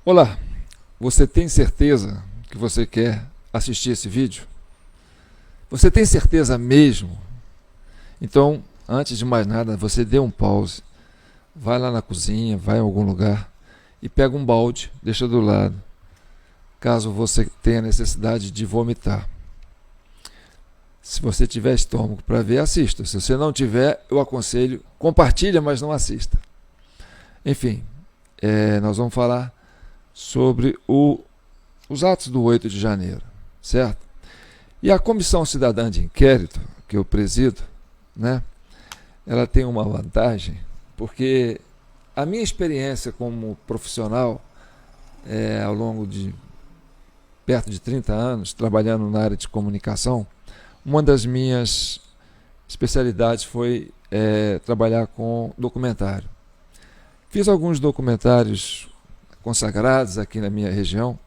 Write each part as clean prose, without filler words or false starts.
Olá, você tem certeza que você quer assistir esse vídeo? Você tem certeza mesmo? Então, antes de mais nada, você dê um pause, vai lá na cozinha, vai em algum lugar e pega um balde, deixa do lado, caso você tenha necessidade de vomitar. Se você tiver estômago para ver, assista. Se você não tiver, eu aconselho, compartilha, mas não assista. Enfim, nós vamos falar sobre os atos do 8 de janeiro, certo? E a Comissão Cidadã de Inquérito, que eu presido, né, ela tem uma vantagem, porque a minha experiência como profissional, ao longo de perto de 30 anos, trabalhando na área de comunicação, uma das minhas especialidades foi trabalhar com documentário. Fiz alguns documentários consagrados aqui na minha região.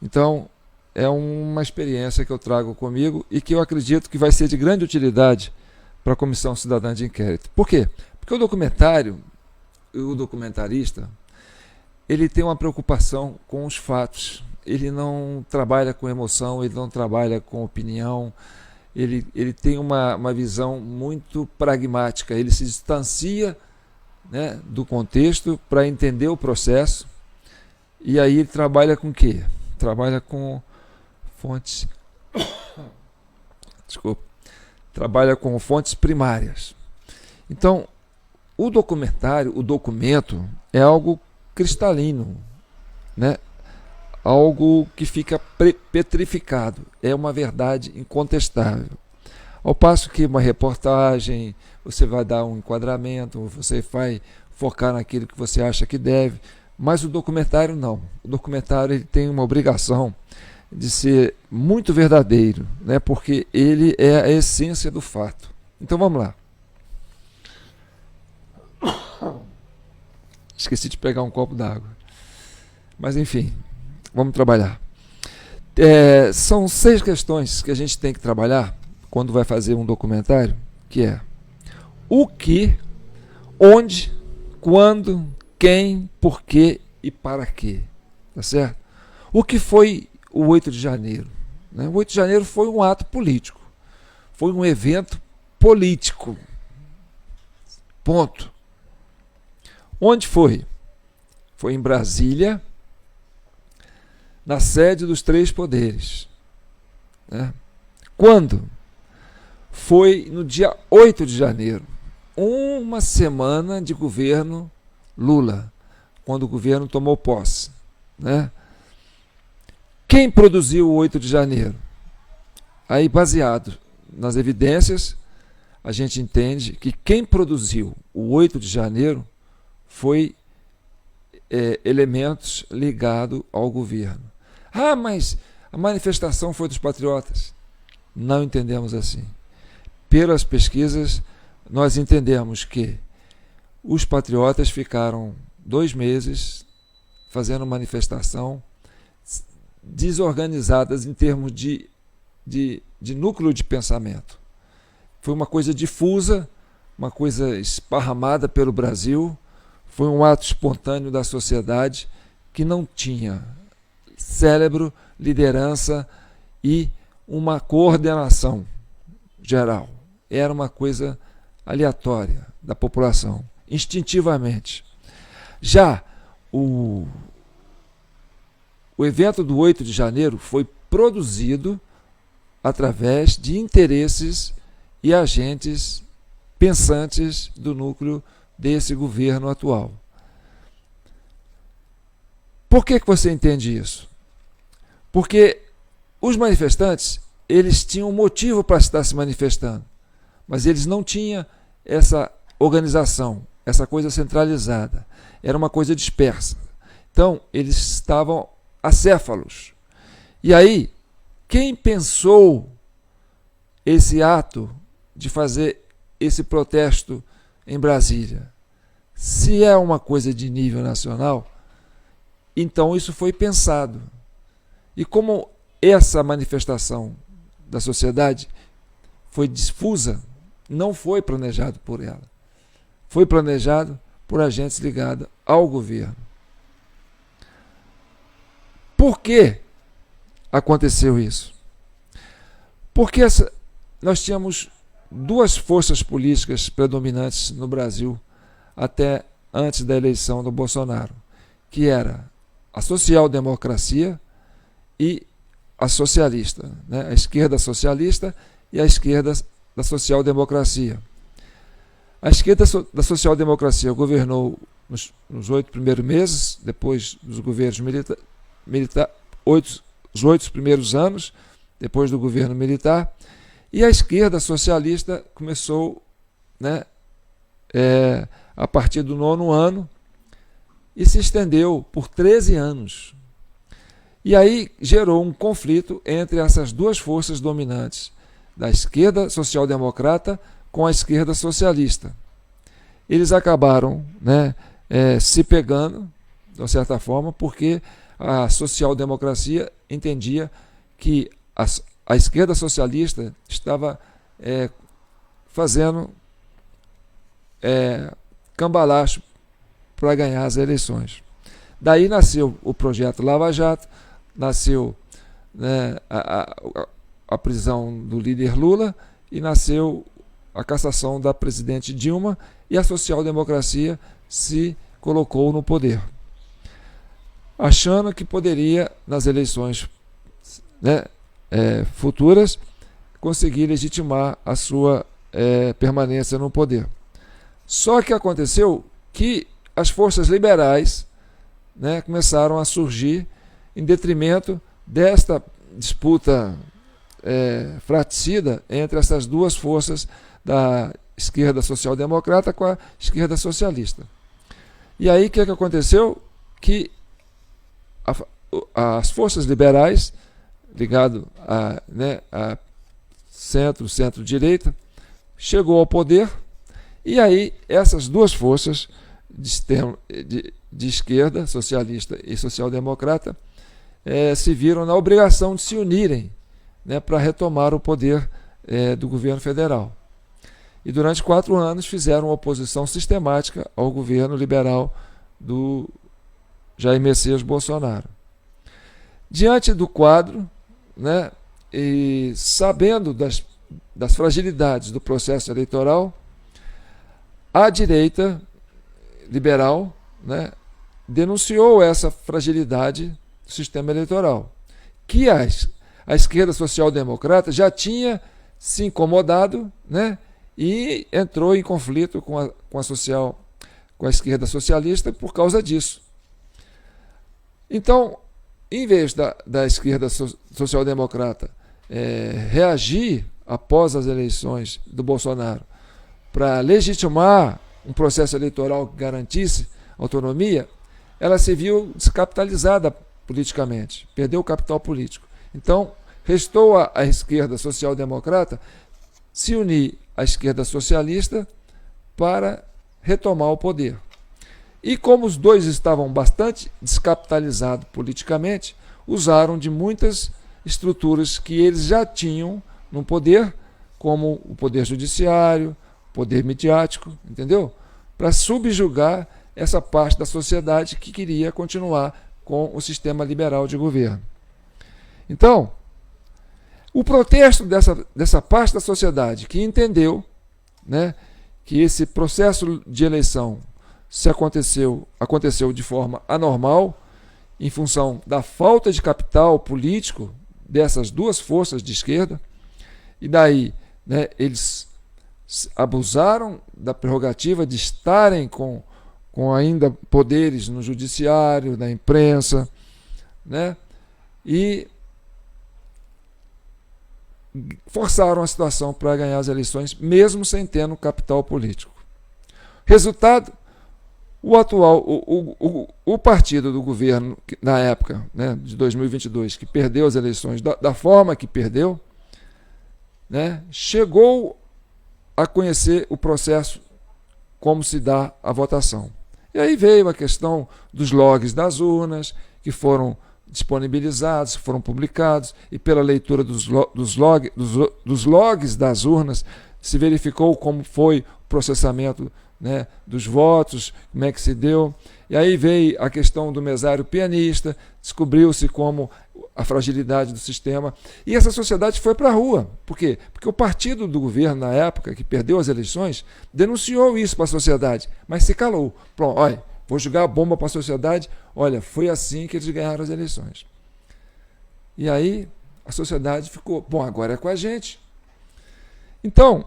Então, é uma experiência que eu trago comigo e que eu acredito que vai ser de grande utilidade para a Comissão Cidadã de Inquérito. Por quê? Porque o documentário, o documentarista, ele tem uma preocupação com os fatos. Ele não trabalha com emoção, ele não trabalha com opinião, ele tem uma visão muito pragmática, ele se distancia, né, do contexto para entender o processo. E aí ele trabalha com o quê? Trabalha com fontes. Desculpa. Trabalha com fontes primárias. Então, o documentário, o documento, é algo cristalino, né? Algo que fica petrificado. É uma verdade incontestável. Ao passo que uma reportagem, você vai dar um enquadramento, você vai focar naquilo que você acha que deve. Mas o documentário não. O documentário ele tem uma obrigação de ser muito verdadeiro, né? Porque ele é a essência do fato. Então vamos lá. Esqueci de pegar um copo d'água. Mas enfim, vamos trabalhar. São 6 questões que a gente tem que trabalhar quando vai fazer um documentário, que é o que, onde, quando, quem, por quê e para quê. Tá certo? O que foi o 8 de janeiro? Né? O 8 de janeiro foi um ato político. Foi um evento político. Ponto. Onde foi? Foi em Brasília, na sede dos 3 poderes. Né? Quando? Foi no dia 8 de janeiro. Uma semana de governo Lula, quando o governo tomou posse. Né? Quem produziu o 8 de janeiro? Aí, baseado nas evidências, a gente entende que quem produziu o 8 de janeiro foi elementos ligados ao governo. Ah, mas a manifestação foi dos patriotas. Não entendemos assim. Pelas pesquisas, nós entendemos que os patriotas ficaram 2 meses fazendo manifestação desorganizadas em termos de núcleo de pensamento. Foi uma coisa difusa, uma coisa esparramada pelo Brasil, foi um ato espontâneo da sociedade que não tinha cérebro, liderança e uma coordenação geral. Era uma coisa aleatória da população, instintivamente. Já o evento do 8 de janeiro foi produzido através de interesses e agentes pensantes do núcleo desse governo atual. Por que você entende isso? Porque os manifestantes, eles tinham motivo para estar se manifestando, mas eles não tinham essa organização, essa coisa centralizada. Era uma coisa dispersa. Então, eles estavam acéfalos. E aí, quem pensou esse ato de fazer esse protesto em Brasília? Se é uma coisa de nível nacional, então isso foi pensado. E como essa manifestação da sociedade foi difusa, não foi planejado por ela. Foi planejado por agentes ligados ao governo. Por que aconteceu isso? Porque nós tínhamos duas forças políticas predominantes no Brasil até antes da eleição do Bolsonaro, que era a social-democracia e a socialista, né? A esquerda socialista e a esquerda da social-democracia. A esquerda da social-democracia governou nos 8 primeiros meses, depois dos governos os 8 primeiros anos, depois do governo militar, e a esquerda socialista começou, né, a partir do 9º ano e se estendeu por 13 anos. E aí gerou um conflito entre essas duas forças dominantes, da esquerda social-democrata com a esquerda socialista. Eles acabaram, né, se pegando, de uma certa forma, porque a social-democracia entendia que a esquerda socialista estava fazendo cambalacho para ganhar as eleições. Daí nasceu o projeto Lava Jato, nasceu, né, a prisão do líder Lula e nasceu a cassação da presidente Dilma, e a social-democracia se colocou no poder, achando que poderia, nas eleições, né, futuras, conseguir legitimar a sua permanência no poder. Só que aconteceu que as forças liberais, né, começaram a surgir em detrimento desta disputa fratricida entre essas duas forças da esquerda social-democrata com a esquerda socialista. E aí o que aconteceu? Que as forças liberais, ligado a centro-direita, chegou ao poder, e aí essas duas forças de esquerda, socialista e social-democrata, se viram na obrigação de se unirem, né, para retomar o poder do governo federal. E durante 4 anos fizeram oposição sistemática ao governo liberal do Jair Messias Bolsonaro. Diante do quadro, né, e sabendo das fragilidades do processo eleitoral, a direita liberal, né, denunciou essa fragilidade do sistema eleitoral, que a esquerda social-democrata já tinha se incomodado, né, e entrou em conflito com a esquerda socialista por causa disso. Então, em vez da esquerda social-democrata reagir após as eleições do Bolsonaro para legitimar um processo eleitoral que garantisse autonomia, ela se viu descapitalizada politicamente, perdeu o capital político. Então, restou à esquerda social-democrata se unir à esquerda socialista para retomar o poder. E como os dois estavam bastante descapitalizados politicamente, usaram de muitas estruturas que eles já tinham no poder, como o poder judiciário, o poder midiático, entendeu? Para subjugar essa parte da sociedade que queria continuar com o sistema liberal de governo. Então, o protesto dessa parte da sociedade que entendeu, né, que esse processo de eleição aconteceu de forma anormal, em função da falta de capital político dessas duas forças de esquerda, e daí, né, eles abusaram da prerrogativa de estarem com ainda poderes no judiciário, na imprensa, né, e forçaram a situação para ganhar as eleições, mesmo sem ter capital político. Resultado, o partido do governo, na época, né, de 2022, que perdeu as eleições da forma que perdeu, né, chegou a conhecer o processo, como se dá a votação. E aí veio a questão dos logs das urnas, que foram disponibilizados, foram publicados, e pela leitura dos logs das urnas se verificou como foi o processamento né, dos votos, como é que se deu. E aí veio a questão do mesário pianista, descobriu-se como a fragilidade do sistema. E essa sociedade foi para a rua. Por quê? Porque o partido do governo, na época, que perdeu as eleições, denunciou isso para a sociedade, mas se calou. Pronto, olha, vou jogar a bomba para a sociedade, olha, foi assim que eles ganharam as eleições. E aí a sociedade ficou, bom, agora é com a gente. Então,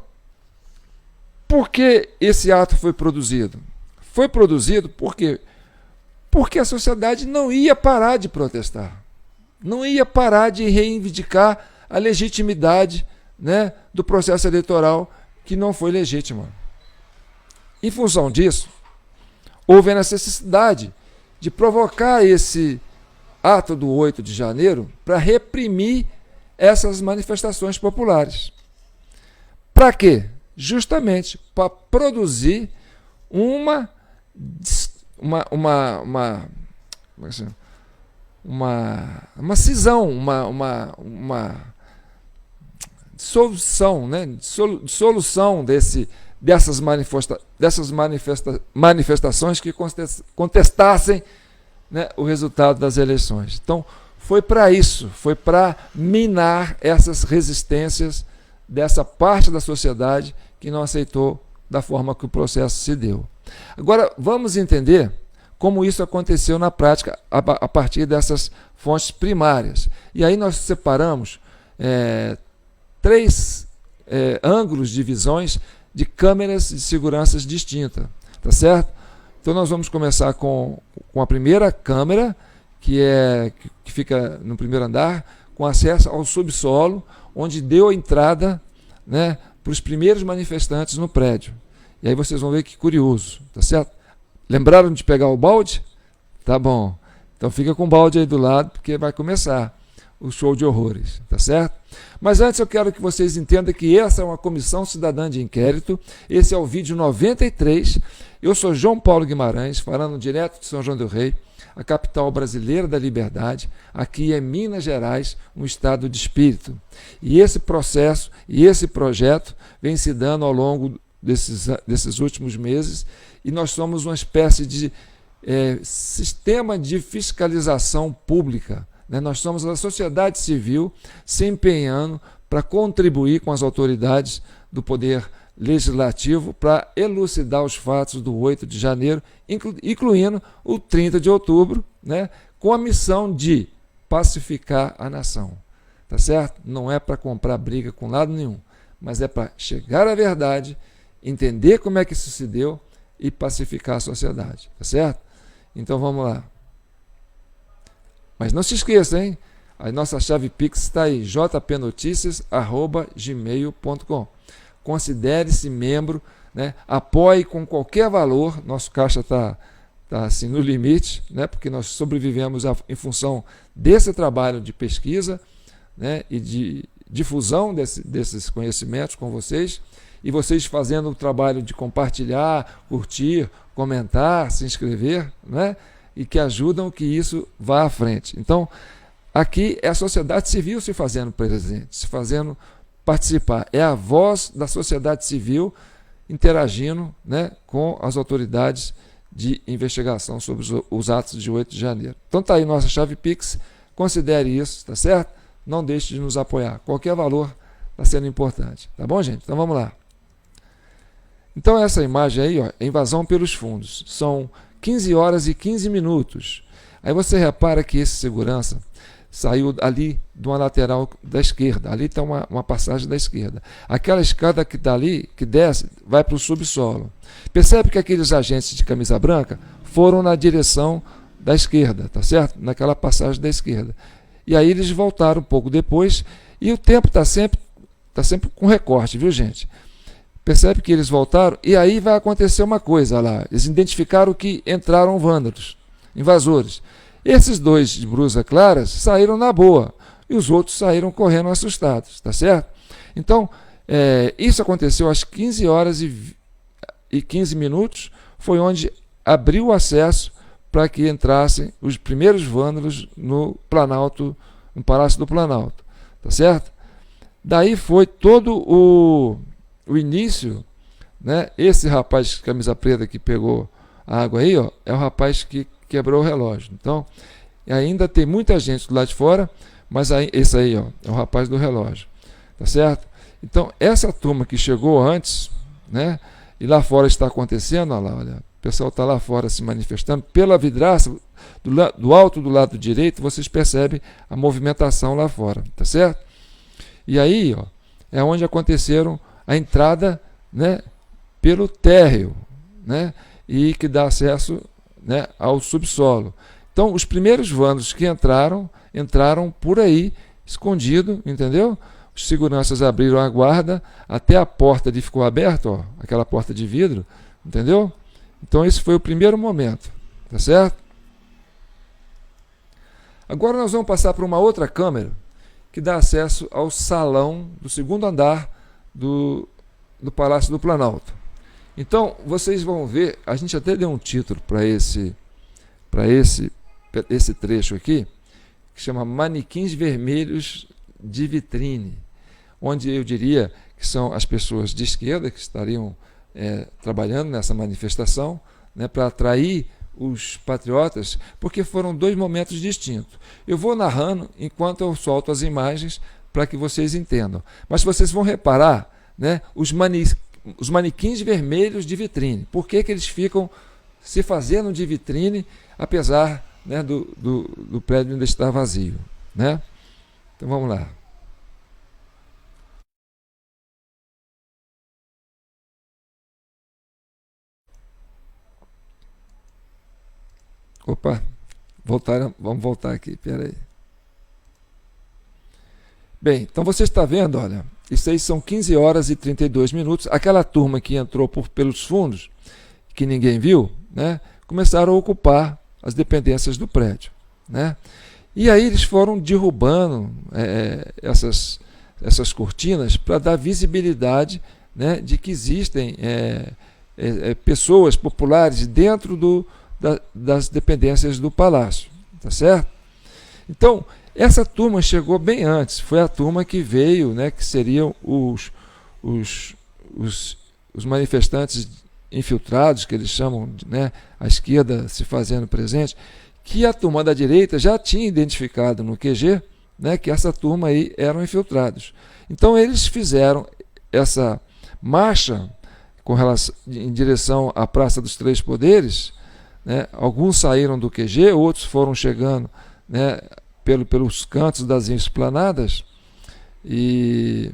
por que esse ato foi produzido? Foi produzido porque a sociedade não ia parar de protestar, não ia parar de reivindicar a legitimidade, né, do processo eleitoral que não foi legítimo. Em função disso, houve a necessidade de provocar esse ato do 8 de janeiro para reprimir essas manifestações populares. Para quê? Justamente para produzir uma cisão, uma solução, né? Solução dessas manifestações que contestassem, né, o resultado das eleições. Então, foi para isso, foi para minar essas resistências dessa parte da sociedade que não aceitou da forma que o processo se deu. Agora, vamos entender como isso aconteceu na prática a partir dessas fontes primárias. E aí nós separamos três ângulos de visões de câmeras de segurança distintas, tá certo? Então nós vamos começar com a primeira câmera, que fica no primeiro andar, com acesso ao subsolo, onde deu a entrada, né, para os primeiros manifestantes no prédio. E aí vocês vão ver que curioso, tá certo? Lembraram de pegar o balde? Tá bom. Então fica com o balde aí do lado, porque vai começar o show de horrores, tá certo? Mas antes eu quero que vocês entendam que essa é uma comissão cidadã de inquérito. Esse é o vídeo 93. Eu sou João Paulo Guimarães, falando direto de São João del Rei, a capital brasileira da liberdade. Aqui é Minas Gerais, um estado de espírito. E esse processo e esse projeto vem se dando ao longo desses últimos meses, e nós somos uma espécie de sistema de fiscalização pública, né? Nós somos a sociedade civil se empenhando para contribuir com as autoridades do poder legislativo para elucidar os fatos do 8 de janeiro, incluindo o 30 de outubro, né? Com a missão de pacificar a nação. Tá certo? Não é para comprar briga com lado nenhum, mas é para chegar à verdade, entender como é que isso se deu e pacificar a sociedade. Tá certo? Então vamos lá. Mas não se esqueça, hein? A nossa chave Pix está aí, jpnoticias@gmail.com. Considere-se membro, né? Apoie com qualquer valor. Nosso caixa está assim, no limite, né? Porque nós sobrevivemos em função desse trabalho de pesquisa, né? E de difusão desses conhecimentos com vocês. E vocês fazendo o trabalho de compartilhar, curtir, comentar, se inscrever, né? E que ajudam que isso vá à frente. Então, aqui é a sociedade civil se fazendo presente, se fazendo participar. É a voz da sociedade civil interagindo, né, com as autoridades de investigação sobre os atos de 8 de janeiro. Então está aí nossa chave Pix, considere isso, tá certo? Não deixe de nos apoiar. Qualquer valor está sendo importante. Tá bom, gente? Então vamos lá. Então essa imagem aí, ó, é invasão pelos fundos. São 15 horas e 15 minutos. Aí você repara que esse segurança saiu ali de uma lateral da esquerda. Ali está uma passagem da esquerda. Aquela escada que está ali, que desce, vai para o subsolo. Percebe que aqueles agentes de camisa branca foram na direção da esquerda, tá certo? Naquela passagem da esquerda. E aí eles voltaram um pouco depois, e o tempo está sempre com recorte, viu, gente? Percebe que eles voltaram, e aí vai acontecer uma coisa lá. Eles identificaram que entraram vândalos, invasores. Esses dois de blusa claras saíram na boa, e os outros saíram correndo assustados, tá certo? Então, isso aconteceu às 15 horas e 15 minutos, foi onde abriu o acesso para que entrassem os primeiros vândalos no Planalto, no Palácio do Planalto, tá certo? Daí foi todo o início né? Esse rapaz de camisa preta que pegou a água aí, ó, é o rapaz que quebrou o relógio. Então, ainda tem muita gente do lado de fora, mas aí, esse aí, ó, é o rapaz do relógio, tá certo? Então, essa turma que chegou antes, né? E lá fora está acontecendo, olha lá, olha, o pessoal está lá fora se manifestando pela vidraça, do alto do lado direito, vocês percebem a movimentação lá fora, tá certo? E aí, ó, é onde aconteceram a entrada, né, pelo térreo, né, e que dá acesso, né, ao subsolo. Então, os primeiros vândalos que entraram por aí, escondido, entendeu? Os seguranças abriram a guarda, até a porta ali ficou aberta, ó, aquela porta de vidro, entendeu? Então, esse foi o primeiro momento, tá certo? Agora nós vamos passar para uma outra câmera que dá acesso ao salão do segundo andar do Palácio do Planalto. Então, vocês vão ver, a gente até deu um título para esse trecho aqui, que chama Manequins Vermelhos de Vitrine, onde eu diria que são as pessoas de esquerda que estariam trabalhando nessa manifestação, né, para atrair os patriotas, porque foram dois momentos distintos. Eu vou narrando enquanto eu solto as imagens para que vocês entendam. Mas vocês vão reparar, né, os manequins vermelhos de vitrine. Por que eles ficam se fazendo de vitrine, apesar, né, do prédio ainda estar vazio, né? Então vamos lá. Opa, vamos voltar aqui, peraí. Bem, então você está vendo, olha, isso aí são 15 horas e 32 minutos. Aquela turma que entrou pelos fundos, que ninguém viu, né, começaram a ocupar as dependências do prédio, né? E aí eles foram derrubando essas cortinas para dar visibilidade, né, de que existem pessoas populares dentro das dependências do palácio, tá certo? Então, essa turma chegou bem antes, foi a turma que veio, né, que seriam os manifestantes infiltrados, que eles chamam, né, a esquerda se fazendo presente, que a turma da direita já tinha identificado no QG, né, que essa turma aí eram infiltrados. Então eles fizeram essa marcha em direção à Praça dos Três Poderes, né, alguns saíram do QG, outros foram chegando, né, pelos cantos das esplanadas, e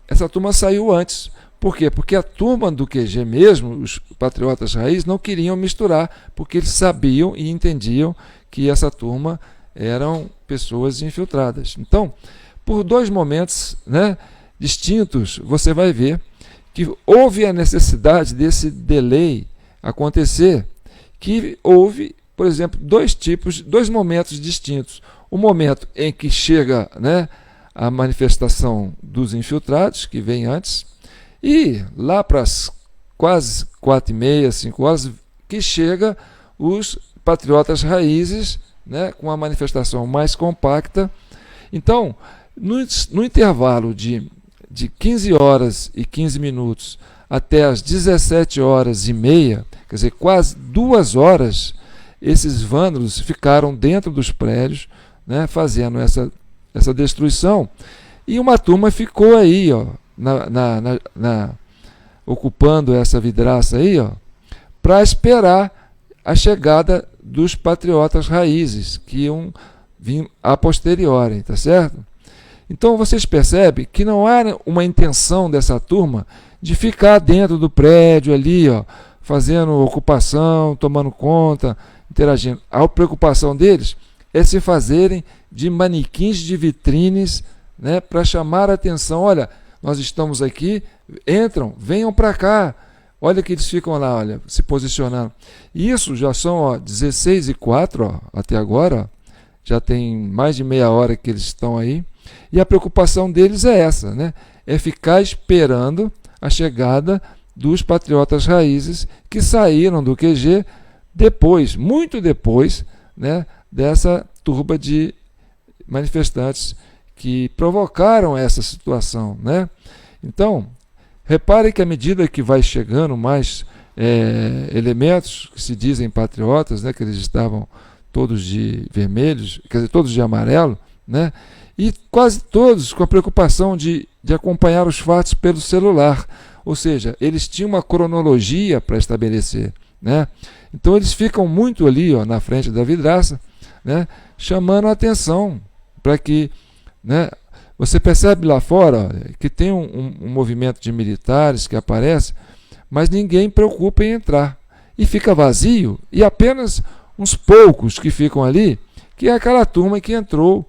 essa turma saiu antes. Por quê? Porque a turma do QG mesmo, os patriotas raiz, não queriam misturar, porque eles sabiam e entendiam que essa turma eram pessoas infiltradas. Então, por dois momentos, né, distintos, você vai ver que houve a necessidade desse delay acontecer, que houve, por exemplo, dois momentos distintos. O momento em que chega, né, a manifestação dos infiltrados, que vem antes, e lá para as quase 4h30, 5 horas, que chega os patriotas raízes, né, com uma manifestação mais compacta. Então, no intervalo de 15 horas e 15 minutos até as 17h30, quer dizer, quase 2 horas, esses vândalos ficaram dentro dos prédios, né, fazendo essa destruição, e uma turma ficou aí, ó, ocupando essa vidraça aí, ó, para esperar a chegada dos patriotas raízes, que iam vir a posteriori, tá certo? Então vocês percebem que não há uma intenção dessa turma de ficar dentro do prédio ali, ó, fazendo ocupação, tomando conta, interagindo. A preocupação deles é se fazerem de manequins de vitrines, né, para chamar a atenção. Olha, nós estamos aqui, entram, venham para cá. Olha que eles ficam lá, olha, se posicionando. Isso já são 16h04, ó, até agora, ó, já tem mais de meia hora que eles estão aí. E a preocupação deles é essa, né? É ficar esperando a chegada dos patriotas raízes que saíram do QG depois, muito depois, né, dessa turba de manifestantes que provocaram essa situação, né? Então, Repare que à medida que vai chegando mais elementos que se dizem patriotas, né, que eles estavam todos de vermelhos, quer dizer, todos de amarelo, né, e quase todos com a preocupação de acompanhar os fatos pelo celular, ou seja, eles tinham uma cronologia para estabelecer, né? Então eles ficam muito ali, ó, na frente da vidraça, né, chamando a atenção para que, né, você percebe lá fora, ó, que tem um movimento de militares que aparece, mas ninguém preocupa em entrar, e fica vazio, e apenas uns poucos que ficam ali, que é aquela turma que entrou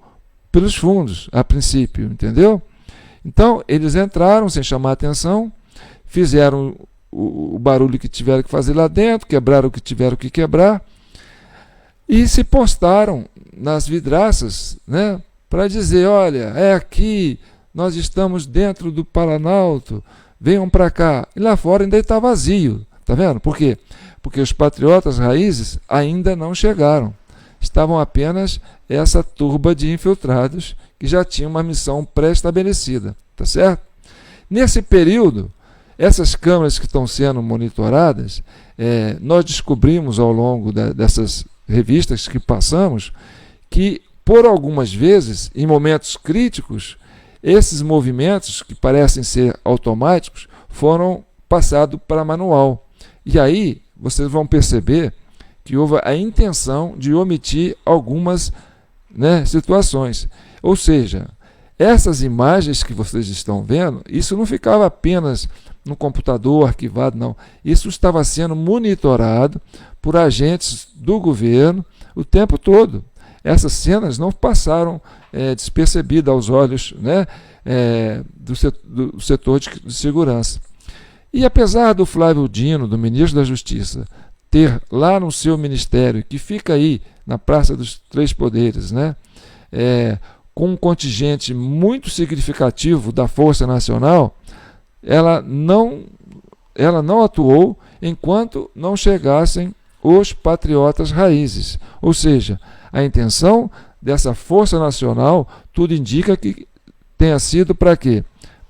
pelos fundos, a princípio, entendeu? Então, eles entraram sem chamar atenção, fizeram o barulho que tiveram que fazer lá dentro, quebraram o que tiveram que quebrar, e se postaram nas vidraças, né, para dizer, olha, é aqui, nós estamos dentro do Planalto, venham para cá. E lá fora ainda está vazio, tá vendo? Por quê? Porque os patriotas raízes ainda não chegaram. Estavam apenas essa turba de infiltrados que já tinha uma missão pré-estabelecida, tá certo? Nesse período, essas câmeras que estão sendo monitoradas, nós descobrimos ao longo dessas revistas que passamos, que por algumas vezes, em momentos críticos, esses movimentos que parecem ser automáticos foram passados para manual. E aí vocês vão perceber que houve a intenção de omitir algumas, né, situações. Ou seja, essas imagens que vocês estão vendo, isso não ficava apenas no computador arquivado, não. Isso estava sendo monitorado por agentes do governo o tempo todo. Essas cenas não passaram despercebidas aos olhos, né, do setor de segurança. E apesar do Flávio Dino, do ministro da Justiça, ter lá no seu ministério, que fica aí na Praça dos Três Poderes, né, com um contingente muito significativo da Força Nacional, ela não atuou enquanto não chegassem os patriotas raízes. Ou seja, a intenção dessa Força Nacional, tudo indica que tenha sido para quê?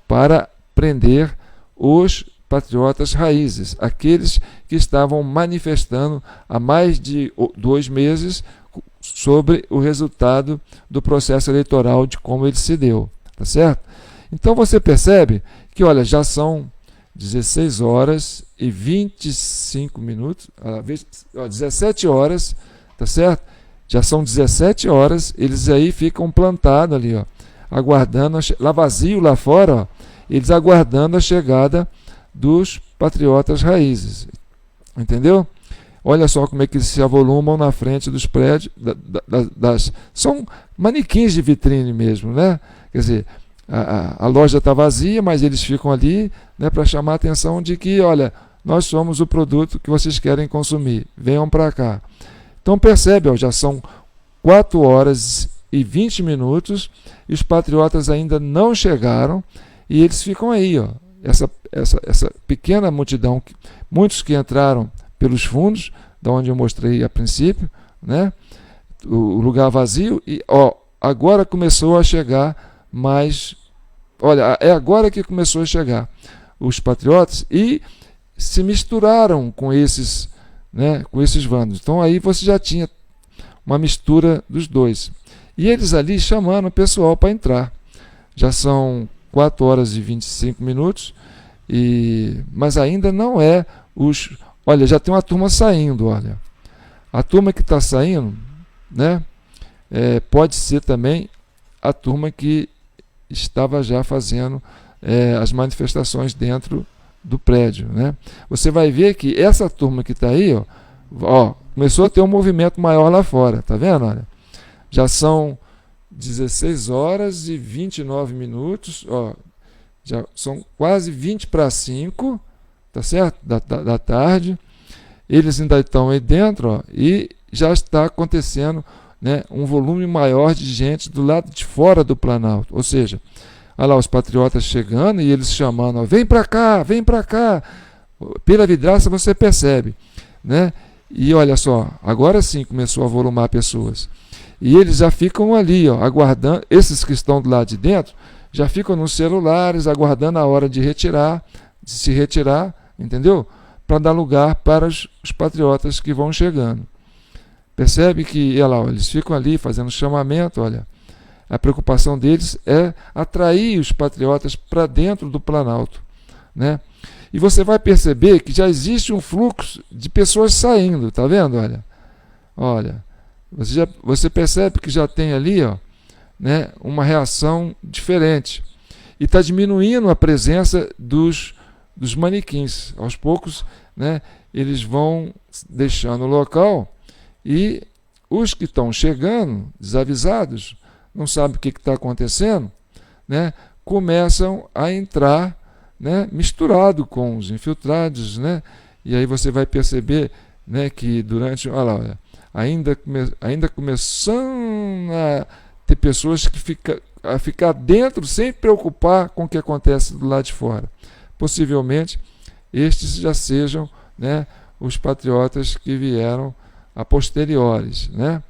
Para prender os patriotas raízes, aqueles que estavam manifestando há mais de 2 meses sobre o resultado do processo eleitoral, de como ele se deu, tá certo? Então você percebe que, olha, já são 16 horas e 25 minutos, 17 horas, tá certo? Já são 17 horas, eles aí ficam plantados ali, ó, aguardando, lá vazio lá fora, ó, eles aguardando a chegada dos patriotas raízes, entendeu? Olha só como é que eles se avolumam na frente dos prédios, são manequins de vitrine mesmo, né? Quer dizer, a loja está vazia, mas eles ficam ali, né, para chamar a atenção de que, olha, nós somos o produto que vocês querem consumir, venham para cá. Então percebe, ó, já são 4 horas e 20 minutos e os patriotas ainda não chegaram e eles ficam aí, ó, essa pequena multidão, muitos que entraram pelos fundos, da onde eu mostrei a princípio, né, o lugar vazio, e ó, agora começou a chegar mais, olha, é agora que começou a chegar os patriotas e se misturaram com esses, né, com esses vândalos. Então aí você já tinha uma mistura dos dois. E eles ali chamando o pessoal para entrar. Já são 4 horas e 25 minutos, mas ainda não é os... Olha, já tem uma turma saindo, olha. A turma que está saindo, né, pode ser também a turma que estava já fazendo as manifestações dentro do prédio, né? Você vai ver que essa turma que está aí, ó, começou a ter um movimento maior lá fora, tá vendo? Olha, já são 16 horas e 29 minutos, ó, já são quase 20 para 5, tá certo? Da tarde. Eles ainda estão aí dentro, ó, e já está acontecendo, né, um volume maior de gente do lado de fora do Planalto. Ou seja, olha lá os patriotas chegando e eles chamando, ó, vem para cá, vem para cá. Pela vidraça você percebe, né? E olha só, agora sim começou a volumar pessoas. E eles já ficam ali, ó, aguardando, esses que estão do lado de dentro, já ficam nos celulares, aguardando a hora de retirar, de se retirar, entendeu? Para dar lugar para os patriotas que vão chegando. Percebe que, olha lá, eles ficam ali fazendo chamamento, olha. A preocupação deles é atrair os patriotas para dentro do Planalto, né? E você vai perceber que já existe um fluxo de pessoas saindo, tá vendo? Olha, você percebe que já tem ali, ó, né, uma reação diferente. E está diminuindo a presença dos manequins. Aos poucos, né, eles vão deixando o local e os que estão chegando, desavisados, não sabem o que está acontecendo, né, começam a entrar, né, misturado com os infiltrados, né, e aí você vai perceber, né, que durante, olha, ainda começando a ter pessoas que ficar dentro sem preocupar com o que acontece do lado de fora. Possivelmente estes já sejam, né, os patriotas que vieram a posteriores, né?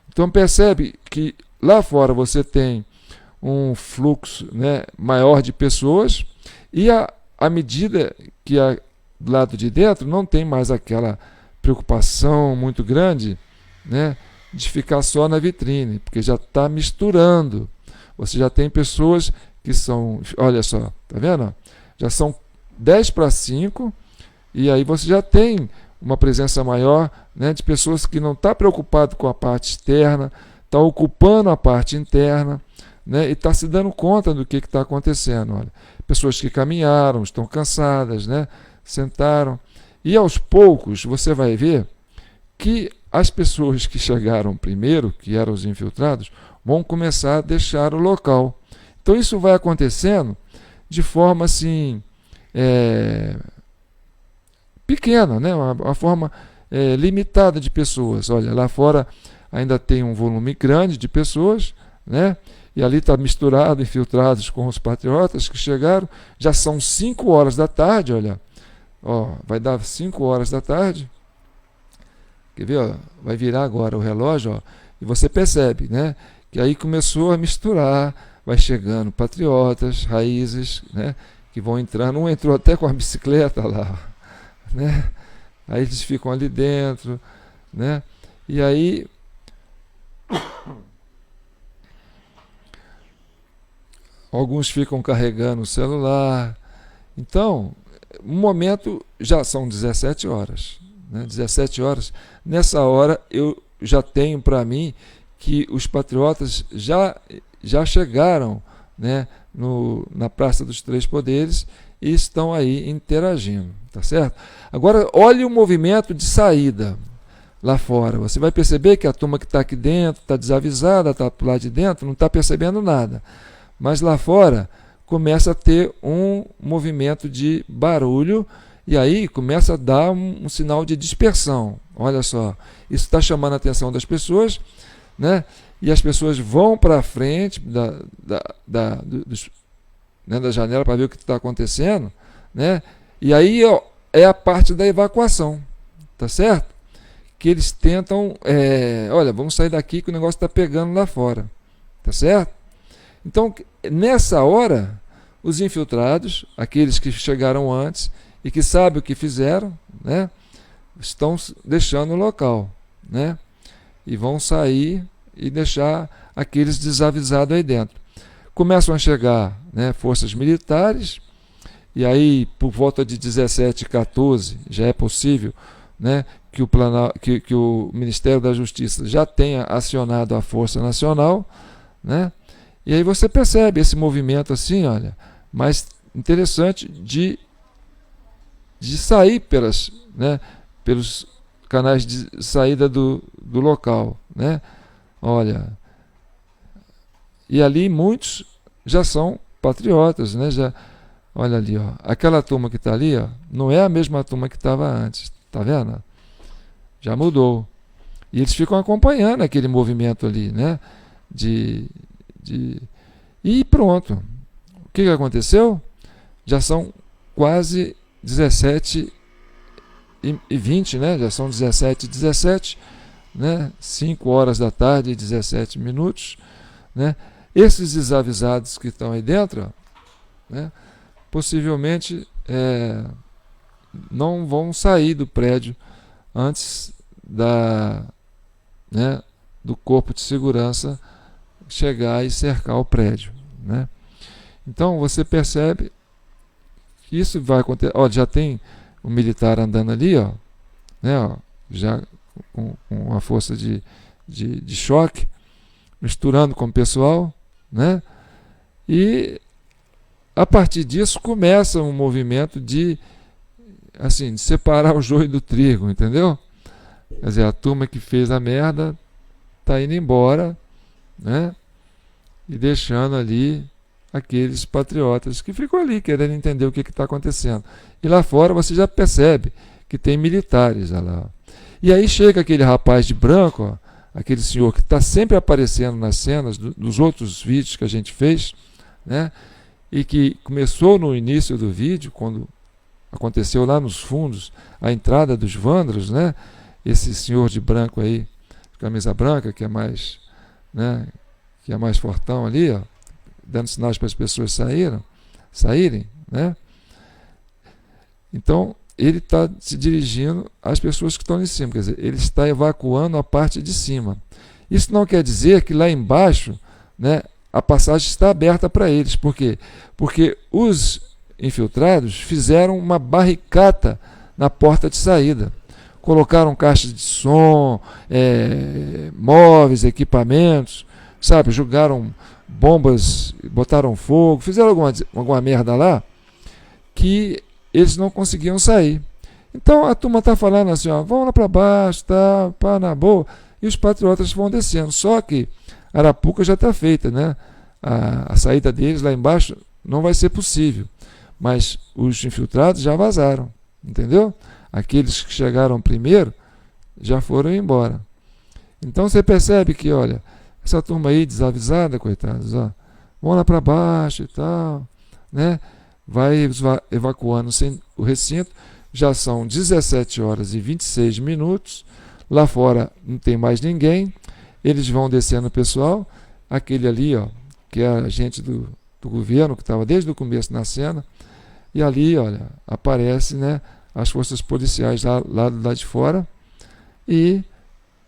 Então percebe que lá fora você tem um fluxo, né, maior de pessoas, e à medida que do lado de dentro não tem mais aquela preocupação muito grande, né, de ficar só na vitrine, porque já está misturando. Você já tem pessoas que são, olha só, tá vendo? Já são 10 para 5, e aí você já tem uma presença maior, né, de pessoas que não estão preocupadas com a parte externa, está ocupando a parte interna, né, e está se dando conta do que está acontecendo. Olha, pessoas que caminharam, estão cansadas, né, sentaram, e aos poucos você vai ver que as pessoas que chegaram primeiro, que eram os infiltrados, vão começar a deixar o local. Então isso vai acontecendo de forma assim, pequena, né? Uma forma limitada de pessoas. Olha, lá fora ainda tem um volume grande de pessoas, né? E ali está misturado, infiltrados com os patriotas que chegaram. Já são 5 horas da tarde, olha. Ó, vai dar 5 horas da tarde. Quer ver? Ó? Vai virar agora o relógio, ó, e você percebe, né, que aí começou a misturar, vai chegando patriotas, raízes, né, que vão entrando. Um entrou até com a bicicleta lá, né? Aí eles ficam ali dentro, né? E aí alguns ficam carregando o celular. Então, no momento já são 17 horas. 17 horas, nessa hora eu já tenho para mim que os patriotas já chegaram, né, na Praça dos Três Poderes e estão aí interagindo, tá certo? Agora olhe o movimento de saída lá fora. Você vai perceber que a turma que está aqui dentro está desavisada, está por lá de dentro, não está percebendo nada, mas lá fora começa a ter um movimento de barulho. E aí começa a dar um sinal de dispersão. Olha só, isso está chamando a atenção das pessoas, né? E as pessoas vão para a frente da janela para ver o que está acontecendo, né? E aí ó, é a parte da evacuação, tá certo? Que eles tentam, olha, vamos sair daqui que o negócio está pegando lá fora, tá certo? Então, nessa hora, os infiltrados, aqueles que chegaram antes e que sabem o que fizeram, né, estão deixando o local, né, e vão sair e deixar aqueles desavisados aí dentro. Começam a chegar, né, forças militares, e aí por volta de 17h14 já é possível, né, que o Ministério da Justiça já tenha acionado a Força Nacional, né, e aí você percebe esse movimento assim, olha, mais interessante de sair pelos canais de saída do local, né? Olha, e ali muitos já são patriotas, né? Já, olha ali, ó, aquela turma que está ali, ó, não é a mesma turma que estava antes, tá vendo? Já mudou. E eles ficam acompanhando aquele movimento ali, né? E pronto. O que aconteceu? Já são quase 17h20, né? Já são 17h17, né? 5 horas da tarde e 17 minutos, né? Esses desavisados que estão aí dentro, né, possivelmente não vão sair do prédio antes né, do corpo de segurança chegar e cercar o prédio, né? Então você percebe que isso vai acontecer. Ó, já tem um militar andando ali, ó, né, ó, já com uma força de choque, misturando com o pessoal, né? E a partir disso começa um movimento de separar o joio do trigo, entendeu? Quer dizer, a turma que fez a merda está indo embora, né? E deixando ali aqueles patriotas que ficam ali querendo entender o que está acontecendo. E lá fora você já percebe que tem militares lá. E aí chega aquele rapaz de branco, ó, aquele senhor que está sempre aparecendo nas cenas dos outros vídeos que a gente fez, né? E que começou no início do vídeo, quando aconteceu lá nos fundos a entrada dos vândalos, né? Esse senhor de branco aí, camisa branca, que é mais, né, que é mais fortão ali, ó, dando sinais para as pessoas saírem, né? Então ele está se dirigindo às pessoas que estão em cima, quer dizer, ele está evacuando a parte de cima. Isso não quer dizer que lá embaixo, né, a passagem está aberta para eles. Por quê? Porque os infiltrados fizeram uma barricada na porta de saída. Colocaram caixas de som, móveis, equipamentos, sabe? Jogaram bombas, botaram fogo, fizeram alguma merda lá que eles não conseguiam sair. Então a turma está falando assim, ó, vão lá para baixo, tá, pá, na boa, e os patriotas vão descendo. Só que Arapuca já está feita, né? A saída deles lá embaixo não vai ser possível. Mas os infiltrados já vazaram, entendeu? Aqueles que chegaram primeiro já foram embora. Então você percebe que, olha, essa turma aí desavisada, coitados, ó, vão lá para baixo e tal, né? Vai evacuando o recinto. Já são 17 horas e 26 minutos. Lá fora não tem mais ninguém. Eles vão descendo o pessoal. Aquele ali, ó, que é agente do governo, que estava desde o começo na cena. E ali, olha, aparece, né, as forças policiais lá de fora. E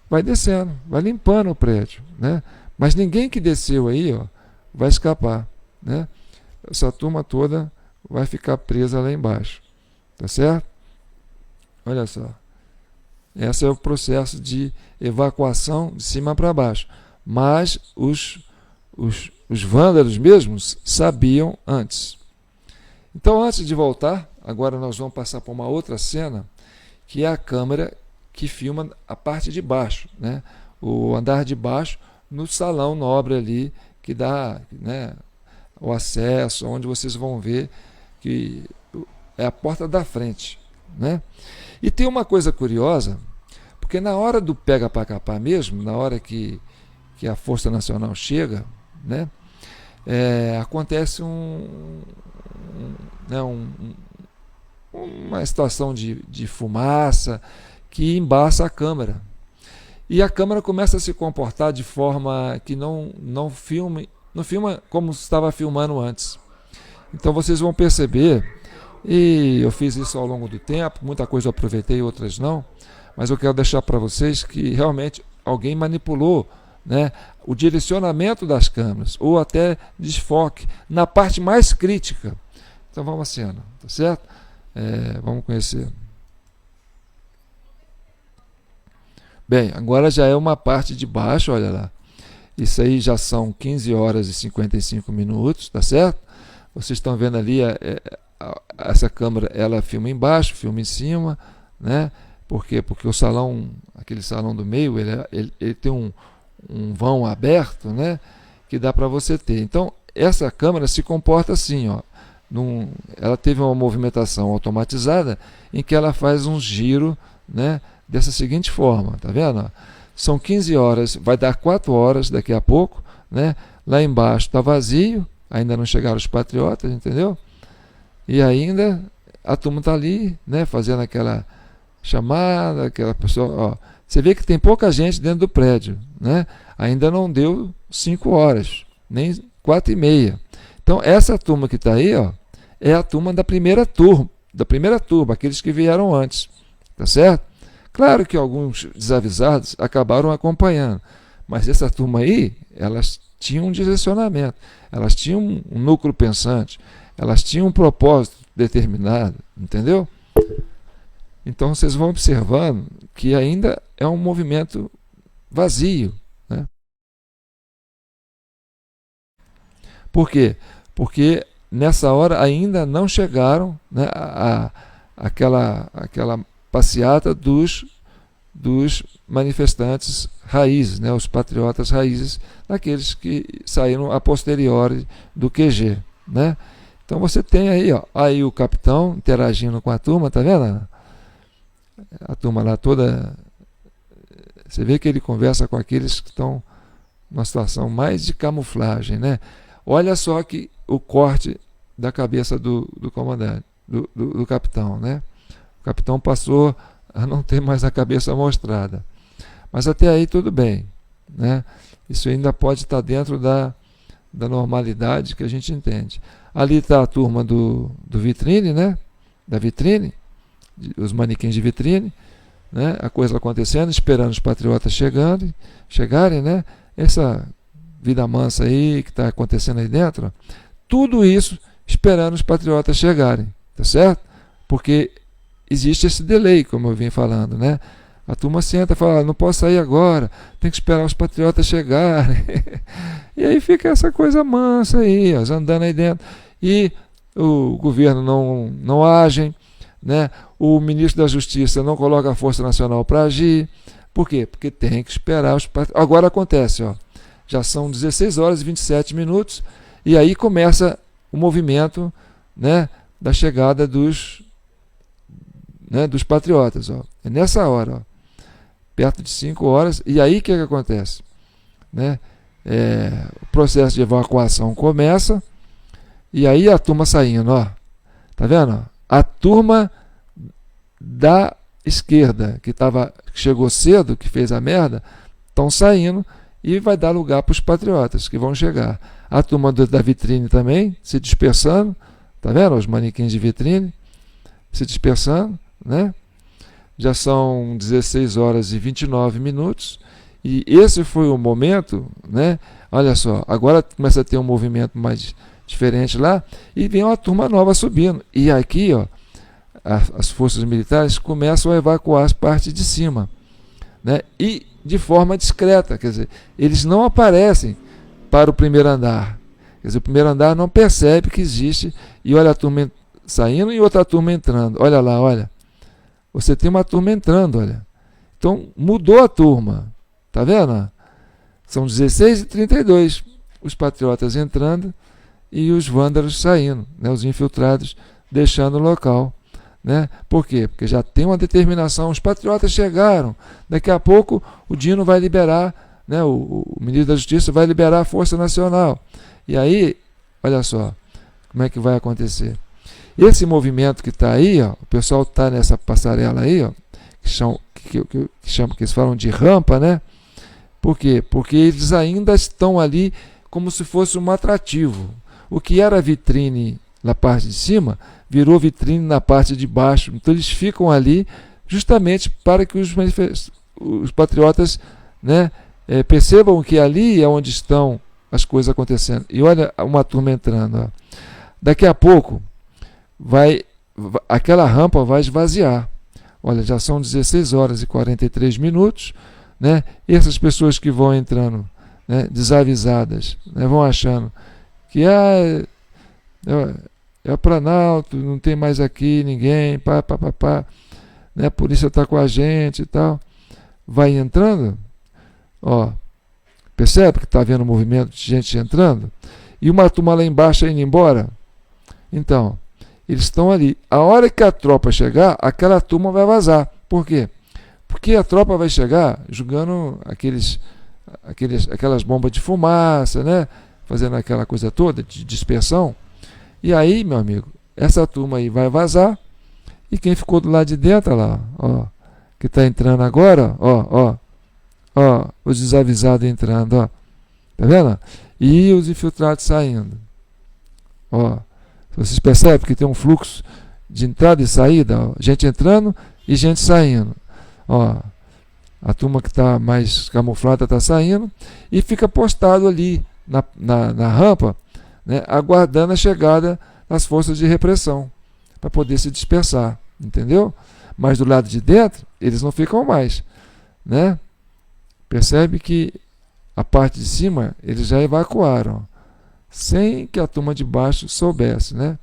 vai descendo, vai limpando o prédio, né? Mas ninguém que desceu aí, ó, vai escapar, né? Essa turma toda vai ficar presa lá embaixo, tá certo? Olha só, esse é o processo de evacuação de cima para baixo, mas os vândalos mesmos sabiam antes. Então, antes de voltar, agora nós vamos passar para uma outra cena, que é a câmera que filma a parte de baixo, né? O andar de baixo, no salão nobre ali, que dá, né, o acesso, onde vocês vão ver que é a porta da frente, né? E tem uma coisa curiosa, porque na hora do pega para capar mesmo, na hora que a Força Nacional chega, né, acontece uma situação de fumaça que embaça a câmera. E a câmera começa a se comportar de forma que não filma como estava filmando antes. Então vocês vão perceber, e eu fiz isso ao longo do tempo, muita coisa eu aproveitei, outras não, mas eu quero deixar para vocês que realmente alguém manipulou, né, o direcionamento das câmeras, ou até desfoque, na parte mais crítica. Então vamos à cena, tá certo? Vamos conhecer. Bem, agora já é uma parte de baixo, olha lá. Isso aí já são 15 horas e 55 minutos, tá certo? Vocês estão vendo ali, essa câmera, ela filma embaixo, filma em cima, né? Por quê? Porque o salão, aquele salão do meio, ele tem um vão aberto, né? Que dá para você ter. Então, essa câmera se comporta assim, ó. Ela teve uma movimentação automatizada em que ela faz um giro, né, dessa seguinte forma, tá vendo? São 15 horas, vai dar 4 horas daqui a pouco, né? Lá embaixo está vazio, ainda não chegaram os patriotas, entendeu? E ainda a turma está ali, né, fazendo aquela chamada, aquela pessoa, ó. Você vê que tem pouca gente dentro do prédio, né? Ainda não deu 5 horas, nem 4h30. Então essa turma que está aí, ó, é a turma da primeira turma, aqueles que vieram antes, tá certo? Claro que alguns desavisados acabaram acompanhando, mas essa turma aí, elas tinham um direcionamento, elas tinham um núcleo pensante, elas tinham um propósito determinado, entendeu? Então vocês vão observando que ainda é um movimento vazio, né? Por quê? Porque nessa hora ainda não chegaram, né, aquela passeata dos manifestantes raízes, né, os patriotas raízes, daqueles que saíram a posteriori do QG, né? Então você tem aí, ó, aí o capitão interagindo com a turma, tá vendo? A turma lá toda, você vê que ele conversa com aqueles que estão numa situação mais de camuflagem, né? Olha só que o corte da cabeça do comandante, do capitão, né? O capitão passou a não ter mais a cabeça mostrada. Mas até aí tudo bem, né? Isso ainda pode estar dentro da normalidade que a gente entende. Ali está a turma do vitrine, né? Da vitrine, os manequins de vitrine, né? A coisa acontecendo, esperando os patriotas chegarem, né? Essa vida mansa aí que está acontecendo aí dentro, tudo isso esperando os patriotas chegarem, tá certo? Porque existe esse delay, como eu vim falando, né? A turma senta e fala, não posso sair agora, tem que esperar os patriotas chegarem. E aí fica essa coisa mansa aí, ó, andando aí dentro. E o governo não age, né? O ministro da Justiça não coloca a Força Nacional para agir. Por quê? Porque tem que esperar os patriotas. Agora acontece, ó, já são 16 horas e 27 minutos, e aí começa o movimento, né, da chegada dos patriotas. Ó. É nessa hora, ó, perto de 5 horas, e aí o que acontece? Né? O processo de evacuação começa, e aí a turma saindo, ó, tá vendo? A turma da esquerda, que chegou cedo, que fez a merda, estão saindo, e vai dar lugar para os patriotas que vão chegar. A turma da vitrine também se dispersando, tá vendo? Os manequins de vitrine se dispersando, né? Já são 16 horas e 29 minutos, e esse foi o momento, né? Olha só, agora começa a ter um movimento mais diferente lá, e vem uma turma nova subindo. E aqui, ó, as forças militares começam a evacuar as partes de cima, né? E de forma discreta, quer dizer, eles não aparecem para o primeiro andar. Quer dizer, o primeiro andar não percebe que existe, e olha a turma saindo e outra turma entrando. Olha lá, olha. Você tem uma turma entrando, olha. Então, mudou a turma. Tá vendo? São 16h32. Os patriotas entrando e os vândalos saindo, né? Os infiltrados deixando o local. Né? Por quê? Porque já tem uma determinação, os patriotas chegaram, daqui a pouco o Dino vai liberar, né? o ministro da Justiça vai liberar a Força Nacional. E aí, olha só, como é que vai acontecer. Esse movimento que está aí, ó, o pessoal está nessa passarela aí, ó, que eles falam de rampa, né? Por quê? Porque eles ainda estão ali como se fosse um atrativo. O que era vitrine na parte de cima, virou vitrine na parte de baixo. Então eles ficam ali justamente para que os patriotas, né, percebam que ali é onde estão as coisas acontecendo. E olha uma turma entrando. Ó. Daqui a pouco, aquela rampa vai esvaziar. Olha, já são 16 horas e 43 minutos. Né? E essas pessoas que vão entrando, né, desavisadas, né, vão achando que é o Planalto, não tem mais aqui ninguém, né, a polícia está com a gente e tal. Vai entrando, ó, percebe que está havendo um movimento de gente entrando? E uma turma lá embaixo indo embora? Então, eles estão ali. A hora que a tropa chegar, aquela turma vai vazar. Por quê? Porque a tropa vai chegar jogando aquelas bombas de fumaça, né? Fazendo aquela coisa toda de dispersão. E aí, meu amigo, essa turma aí vai vazar, e quem ficou do lado de dentro, lá, ó, que está entrando agora, ó, os desavisados entrando, ó, tá vendo? E os infiltrados saindo, ó, Vocês percebem que tem um fluxo de entrada e saída, ó, gente entrando e gente saindo. Ó, a turma que está mais camuflada está saindo e fica postado ali na rampa, né, aguardando a chegada das forças de repressão para poder se dispersar, entendeu? Mas do lado de dentro eles não ficam mais, né? Percebe que a parte de cima eles já evacuaram, ó, sem que a turma de baixo soubesse, né?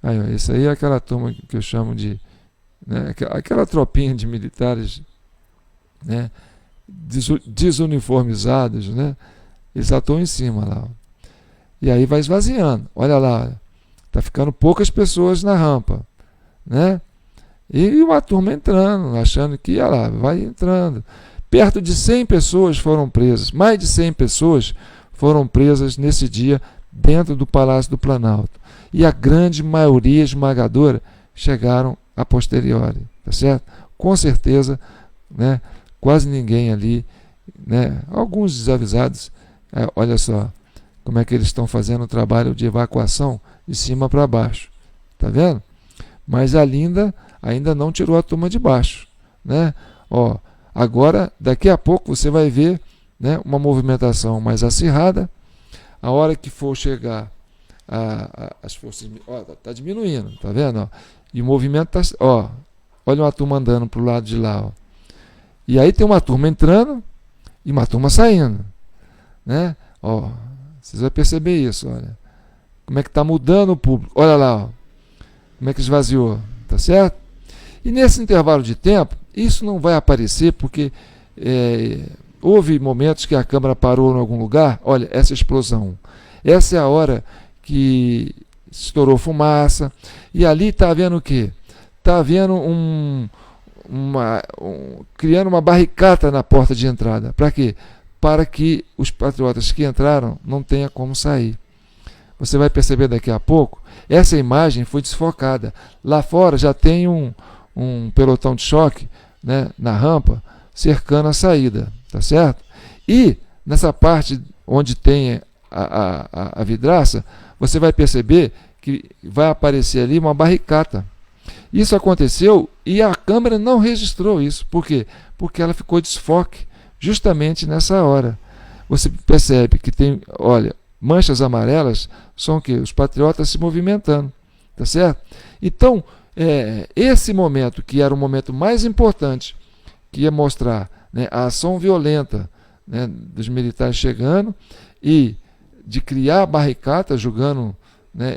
Aí, ó, isso aí é aquela turma que eu chamo de, né, aquela tropinha de militares, né, desuniformizados, né? Eles atuam em cima lá, ó. E aí vai esvaziando. Olha lá, tá ficando poucas pessoas na rampa, né? E uma turma entrando, achando que, olha lá, vai entrando. Perto de 100 pessoas foram presas, mais de 100 pessoas foram presas nesse dia dentro do Palácio do Planalto. E a grande maioria esmagadora chegaram a posteriori, tá certo? Com certeza, né, quase ninguém ali, né, alguns desavisados, olha só como é que eles estão fazendo o trabalho de evacuação de cima para baixo, tá vendo? Mas a Linda ainda não tirou a turma de baixo, né? Ó, agora, daqui a pouco você vai ver, né, uma movimentação mais acirrada. A hora que for chegar as forças, ó, tá diminuindo, tá vendo? Ó? E o movimento tá, ó, olha uma turma andando pro lado de lá, ó. E aí tem uma turma entrando e uma turma saindo, né? Ó, vocês vão perceber isso, olha. Como é que tá mudando o público? Olha lá, ó. Como é que esvaziou, tá certo? E nesse intervalo de tempo, isso não vai aparecer porque houve momentos que a câmera parou em algum lugar. Olha, essa explosão. Essa é a hora que estourou fumaça. E ali está havendo o quê? Está havendo criando uma barricada na porta de entrada. Para quê? Para que os patriotas que entraram não tenham como sair. Você vai perceber daqui a pouco, essa imagem foi desfocada. Lá fora já tem um pelotão de choque, né, na rampa, cercando a saída, tá certo? E nessa parte onde tem a vidraça, você vai perceber que vai aparecer ali uma barricada. Isso aconteceu e a câmera não registrou isso. Por quê? Porque ela ficou desfoque justamente nessa hora. Você percebe que tem, olha, manchas amarelas são o quê? Os patriotas se movimentando, tá certo? Então, esse momento, que era o momento mais importante, que ia mostrar, né, a ação violenta, né, dos militares chegando e de criar barricadas, jogando, né,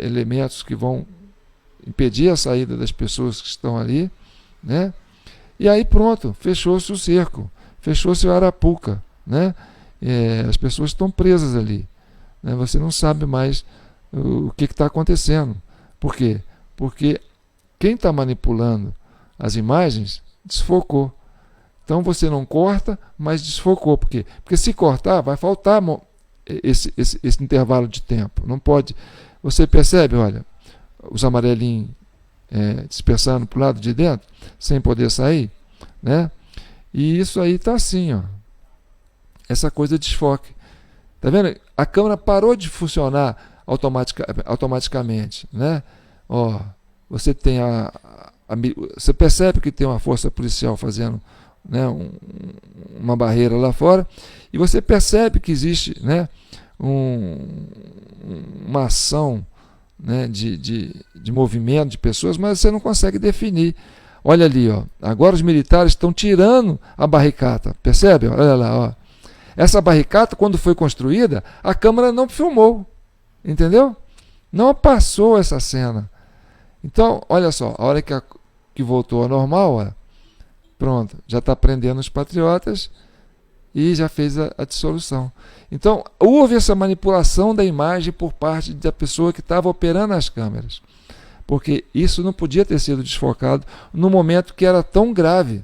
elementos que vão impedir a saída das pessoas que estão ali, né? E aí pronto, fechou-se o cerco, fechou-se o Arapuca, né? As pessoas estão presas ali, né? Você não sabe mais o que está acontecendo. Por quê? Porque quem está manipulando as imagens desfocou. Então você não corta, mas desfocou. Por quê? Porque se cortar, vai faltar esse intervalo de tempo. Não pode. Você percebe, olha, os amarelinhos dispersando para o lado de dentro, sem poder sair, né? E isso aí está assim, ó. Essa coisa de desfoque. Tá vendo? A câmera parou de funcionar automaticamente, né? Ó, você tem você percebe que tem uma força policial fazendo, né, uma barreira lá fora, e você percebe que existe, né, uma ação, né, de movimento de pessoas, mas você não consegue definir. Olha ali, ó, agora os militares estão tirando a barricada, percebe? Olha lá, ó. Essa barricada, quando foi construída, a câmera não filmou, entendeu? Não passou essa cena. Então, olha só, a hora que voltou ao normal, ó, pronto, já está prendendo os patriotas e já fez a dissolução. Então, houve essa manipulação da imagem por parte da pessoa que estava operando as câmeras, porque isso não podia ter sido desfocado no momento que era tão grave,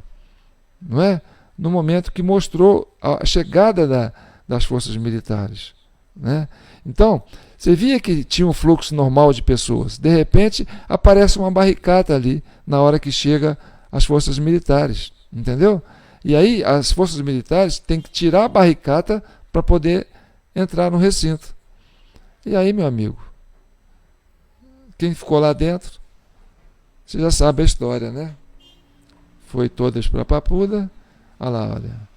não é? No momento que mostrou a chegada das forças militares, né? Então, você via que tinha um fluxo normal de pessoas. De repente, aparece uma barricada ali na hora que chega as forças militares, entendeu? E aí as forças militares têm que tirar a barricada para poder entrar no recinto. E aí, meu amigo, quem ficou lá dentro, você já sabe a história, né? Foi todas para Papuda, olha lá, olha.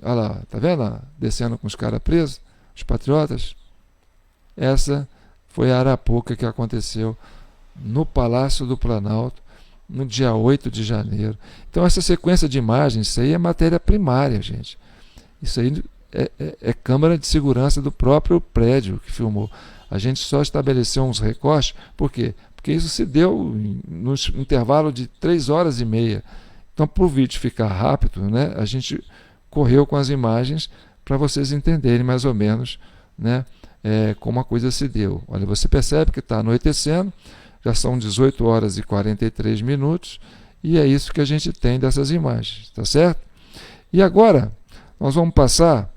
Olha lá, tá vendo? Descendo com os caras presos, os patriotas. Essa foi a Arapuca que aconteceu no Palácio do Planalto, no dia 8 de janeiro. Então, essa sequência de imagens, isso aí é matéria primária, gente. Isso aí é câmera de segurança do próprio prédio que filmou. A gente só estabeleceu uns recortes, por quê? Porque isso se deu no intervalo de 3 horas e meia. Então, para o vídeo ficar rápido, né, a gente correu com as imagens para vocês entenderem mais ou menos, né, como a coisa se deu. Olha, você percebe que está anoitecendo, já são 18 horas e 43 minutos, e é isso que a gente tem dessas imagens, tá certo? E agora, nós vamos passar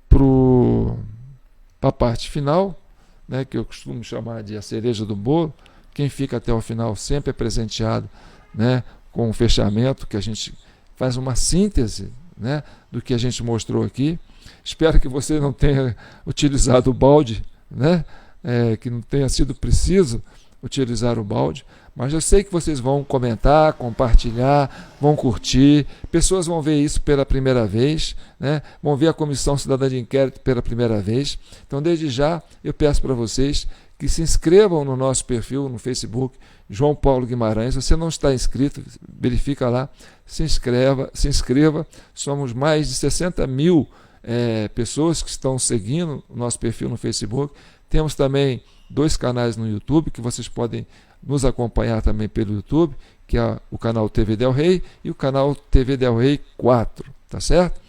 para a parte final, né, que eu costumo chamar de a cereja do bolo. Quem fica até o final sempre é presenteado, né, com o fechamento, que a gente faz uma síntese, né, do que a gente mostrou aqui. Espero que você não tenha utilizado o balde, né, que não tenha sido preciso utilizar o balde, mas eu sei que vocês vão comentar, compartilhar, vão curtir, pessoas vão ver isso pela primeira vez, né? Vão ver a Comissão Cidadã de Inquérito pela primeira vez. Então, desde já, eu peço para vocês que se inscrevam no nosso perfil no Facebook, João Paulo Guimarães. Se você não está inscrito, verifica lá, se inscreva. Somos mais de 60 mil pessoas que estão seguindo o nosso perfil no Facebook. Temos também 2 canais no YouTube, que vocês podem nos acompanhar também pelo YouTube, que é o canal TV Del Rey e o canal TV Del Rey 4, tá certo?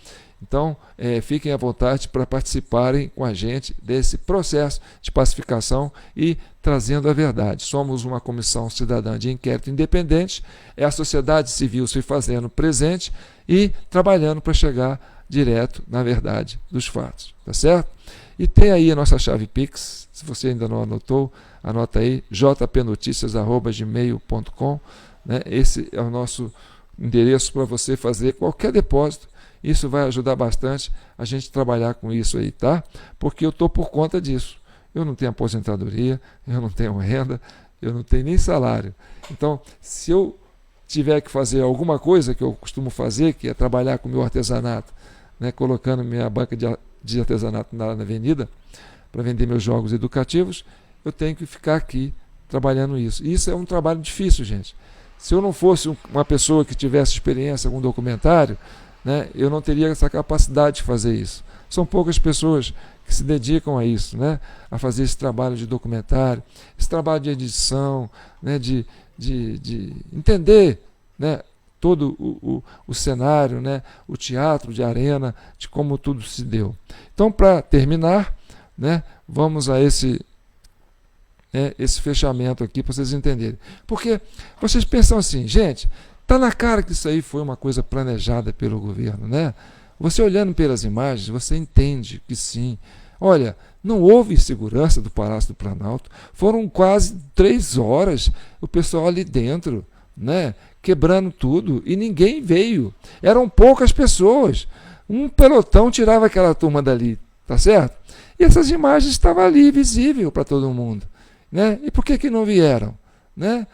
Então, fiquem à vontade para participarem com a gente desse processo de pacificação e trazendo a verdade. Somos uma comissão cidadã de inquérito independente, é a sociedade civil se fazendo presente e trabalhando para chegar direto na verdade dos fatos, tá certo? E tem aí a nossa chave Pix, se você ainda não anotou, anota aí, jpnoticias@gmail.com, né? Esse é o nosso endereço para você fazer qualquer depósito. Isso vai ajudar bastante a gente trabalhar com isso aí, tá? Porque eu estou por conta disso. Eu não tenho aposentadoria, eu não tenho renda, eu não tenho nem salário. Então, se eu tiver que fazer alguma coisa que eu costumo fazer, que é trabalhar com o meu artesanato, né, colocando minha banca de artesanato na avenida para vender meus jogos educativos, eu tenho que ficar aqui trabalhando isso. E isso é um trabalho difícil, gente. Se eu não fosse uma pessoa que tivesse experiência com documentário, né, eu não teria essa capacidade de fazer isso. São poucas pessoas que se dedicam a isso, né, a fazer esse trabalho de documentário, esse trabalho de edição, né, de entender, né, todo o cenário, né, o teatro de arena, de como tudo se deu. Então, para terminar, né, vamos a esse fechamento aqui para vocês entenderem. Porque vocês pensam assim, gente, está na cara que isso aí foi uma coisa planejada pelo governo, né? Você olhando pelas imagens, você entende que sim. Olha, não houve insegurança do Palácio do Planalto, foram quase 3 horas o pessoal ali dentro, né, quebrando tudo, e ninguém veio. Eram poucas pessoas. Um pelotão tirava aquela turma dali, tá certo? E essas imagens estavam ali, visível para todo mundo, né? E por que não vieram, né?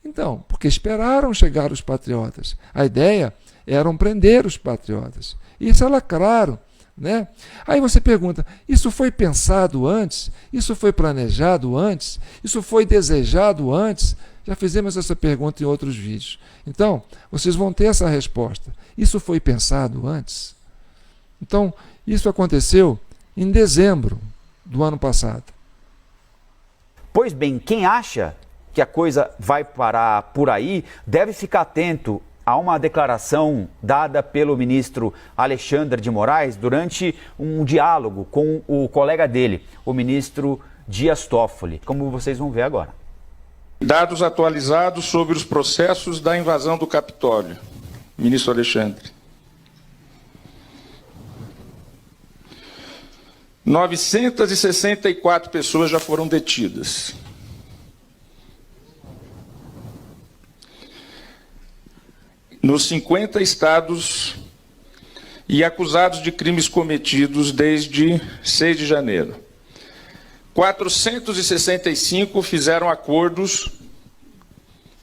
Então, porque esperaram chegar os patriotas. A ideia era prender os patriotas. Isso é lacraram, né? Aí você pergunta, isso foi pensado antes? Isso foi planejado antes? Isso foi desejado antes? Já fizemos essa pergunta em outros vídeos. Então, vocês vão ter essa resposta. Isso foi pensado antes? Então, isso aconteceu em dezembro do ano passado. Pois bem, quem acha que a coisa vai parar por aí, deve ficar atento a uma declaração dada pelo ministro Alexandre de Moraes durante um diálogo com o colega dele, o ministro Dias Toffoli, como vocês vão ver agora. Dados atualizados sobre os processos da invasão do Capitólio. Ministro Alexandre. 964 pessoas já foram detidas. Nos 50 estados e acusados de crimes cometidos desde 6 de janeiro. 465 fizeram acordos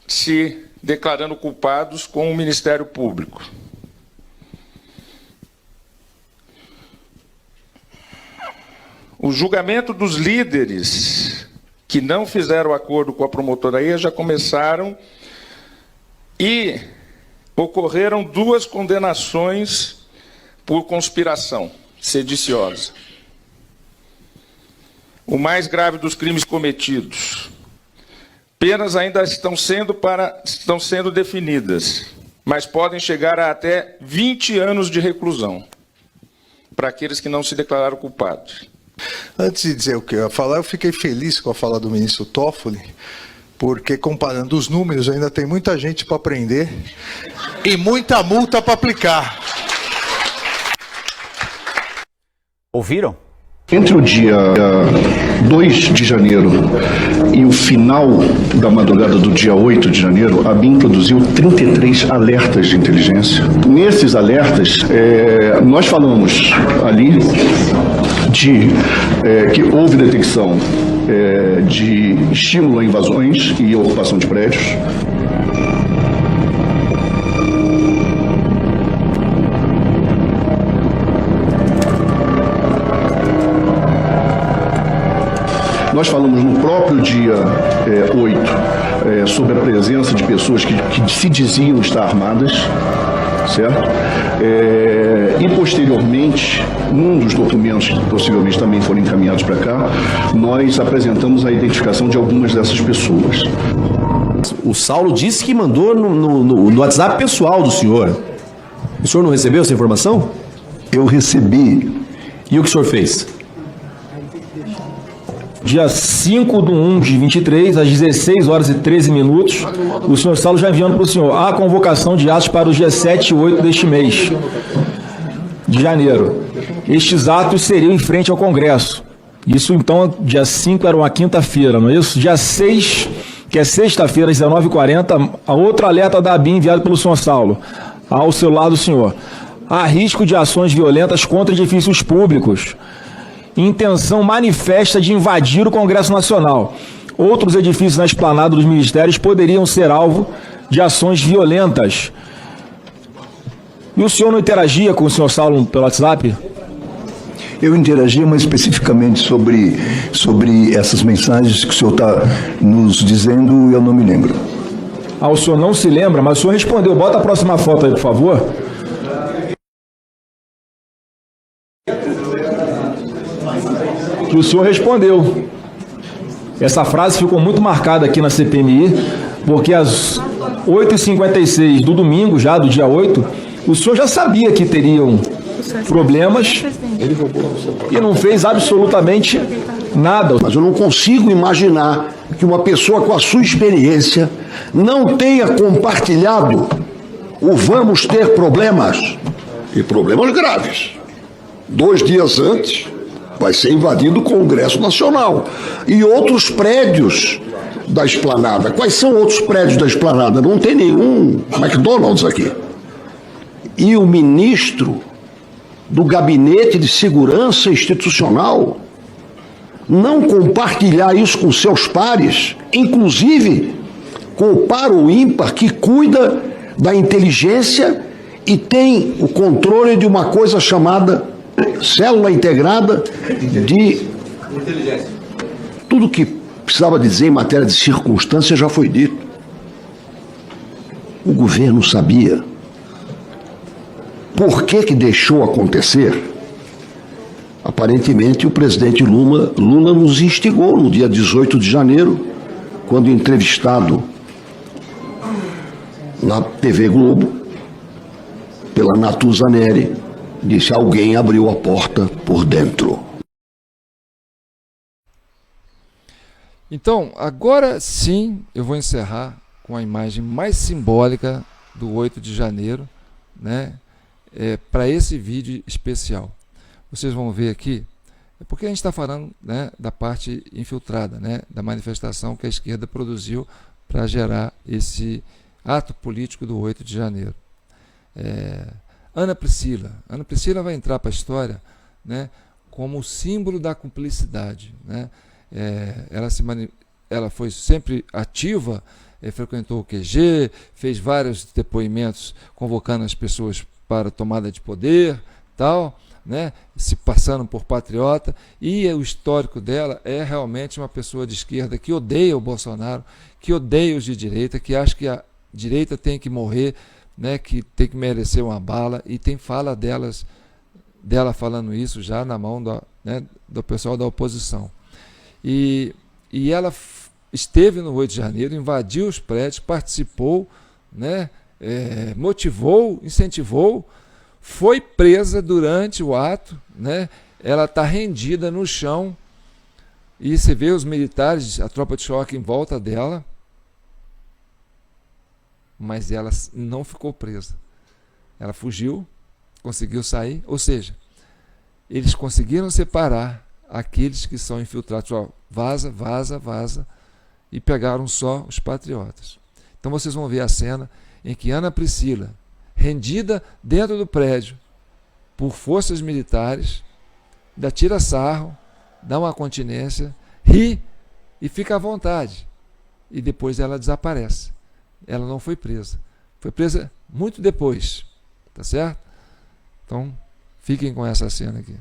se declarando culpados com o Ministério Público. O julgamento dos líderes que não fizeram acordo com a promotoria já começaram e ocorreram 2 condenações por conspiração sediciosa. O mais grave dos crimes cometidos. Penas ainda estão sendo definidas, mas podem chegar a até 20 anos de reclusão para aqueles que não se declararam culpados. Antes de dizer o que eu ia falar, eu fiquei feliz com a fala do ministro Toffoli, porque comparando os números ainda tem muita gente para prender e muita multa para aplicar. Ouviram? Entre o dia 2 de janeiro e o final da madrugada do dia 8 de janeiro, a BIM produziu 33 alertas de inteligência. Nesses alertas, nós falamos ali que houve detecção de estímulo a invasões e ocupação de prédios. Nós falamos no próprio dia 8 sobre a presença de pessoas que se diziam estar armadas, certo? E posteriormente, num dos documentos que possivelmente também foram encaminhados para cá, nós apresentamos a identificação de algumas dessas pessoas. O Saulo disse que mandou no WhatsApp pessoal do senhor. O senhor não recebeu essa informação? Eu recebi. E o que o senhor fez? Dia 5/1/23, às 16 horas e 13 minutos, o senhor Saulo já enviando para o senhor a convocação de atos para os dias 7 e 8 deste mês de janeiro. Estes atos seriam em frente ao Congresso. Isso, então, dia 5 era uma quinta-feira, não é isso? Dia 6, que é sexta-feira, às 19h40, a outra alerta da ABIN enviada pelo senhor Saulo, ao celular do senhor. Há risco de ações violentas contra edifícios públicos. Intenção manifesta de invadir o Congresso Nacional. Outros edifícios na esplanada dos ministérios poderiam ser alvo de ações violentas. E o senhor não interagia com o senhor Saulo pelo WhatsApp? Eu interagia mais especificamente sobre essas mensagens que o senhor está nos dizendo, eu não me lembro. Ah, o senhor não se lembra, mas o senhor respondeu. Bota a próxima foto aí, por favor. Que o senhor respondeu. Essa frase ficou muito marcada aqui na CPMI, porque às 8h56 do domingo, já do dia 8, o senhor já sabia que teriam problemas e não fez absolutamente nada. Mas eu não consigo imaginar que uma pessoa com a sua experiência não tenha compartilhado o vamos ter problemas, e problemas graves. 2 dias antes, vai ser invadido o Congresso Nacional e outros prédios da esplanada. Quais são outros prédios da esplanada? Não tem nenhum McDonald's aqui. E o ministro do Gabinete de Segurança Institucional não compartilhar isso com seus pares, inclusive com o par ou ímpar que cuida da inteligência e tem o controle de uma coisa chamada célula integrada de inteligência. Tudo que precisava dizer em matéria de circunstância já foi dito. O governo sabia. Por que deixou acontecer? Aparentemente o presidente Lula nos instigou no dia 18 de janeiro, quando entrevistado na TV Globo pela Natuza Neri, disse: alguém abriu a porta por dentro. Então, agora sim, eu vou encerrar com a imagem mais simbólica do 8 de janeiro, né, para esse vídeo especial. Vocês vão ver aqui, porque a gente está falando, né, da parte infiltrada, né, da manifestação que a esquerda produziu para gerar esse ato político do 8 de janeiro. Ana Priscila vai entrar para a história, né, como o símbolo da cumplicidade, né? ela foi sempre ativa, frequentou o QG, fez vários depoimentos convocando as pessoas para tomada de poder, tal, né, se passando por patriota, e o histórico dela é realmente uma pessoa de esquerda que odeia o Bolsonaro, que odeia os de direita, que acha que a direita tem que morrer, né, que tem que merecer uma bala, e tem fala dela falando isso já na mão do pessoal da oposição. E ela esteve no 8 de janeiro, invadiu os prédios, participou, né, motivou, incentivou, foi presa durante o ato, né? Ela está rendida no chão e você vê os militares, a tropa de choque em volta dela, mas ela não ficou presa. Ela fugiu, conseguiu sair, ou seja, eles conseguiram separar aqueles que são infiltrados, ó, vaza, vaza, vaza, e pegaram só os patriotas. Então vocês vão ver a cena em que Ana Priscila, rendida dentro do prédio por forças militares, ainda tira sarro, dá uma continência, ri e fica à vontade. E depois ela desaparece. Ela não foi presa. Foi presa muito depois. Tá certo? Então, fiquem com essa cena aqui.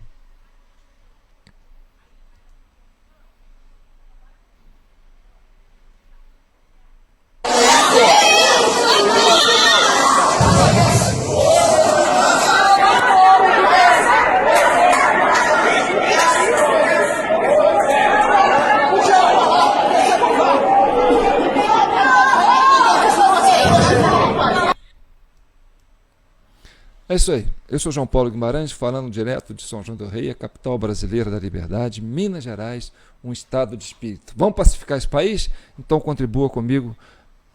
É isso aí. Eu sou João Paulo Guimarães, falando direto de São João del Rei, a capital brasileira da liberdade, Minas Gerais, um estado de espírito. Vamos pacificar esse país? Então contribua comigo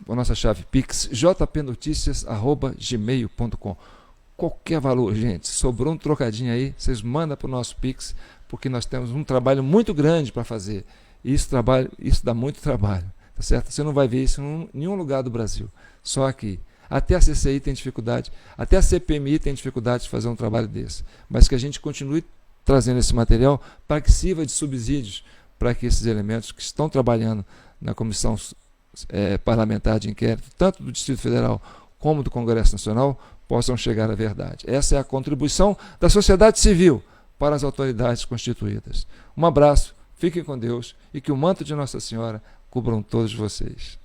com a nossa chave Pix, jpnoticias@gmail.com. Qualquer valor, gente. Sobrou um trocadinho aí, vocês mandam para o nosso Pix, porque nós temos um trabalho muito grande para fazer. E isso dá muito trabalho, tá certo? Você não vai ver isso em nenhum lugar do Brasil, só aqui. Até a CCI tem dificuldade, até a CPMI tem dificuldade de fazer um trabalho desse. Mas que a gente continue trazendo esse material para que sirva de subsídios para que esses elementos que estão trabalhando na Comissão Parlamentar de Inquérito, tanto do Distrito Federal como do Congresso Nacional, possam chegar à verdade. Essa é a contribuição da sociedade civil para as autoridades constituídas. Um abraço, fiquem com Deus e que o manto de Nossa Senhora cubram todos vocês.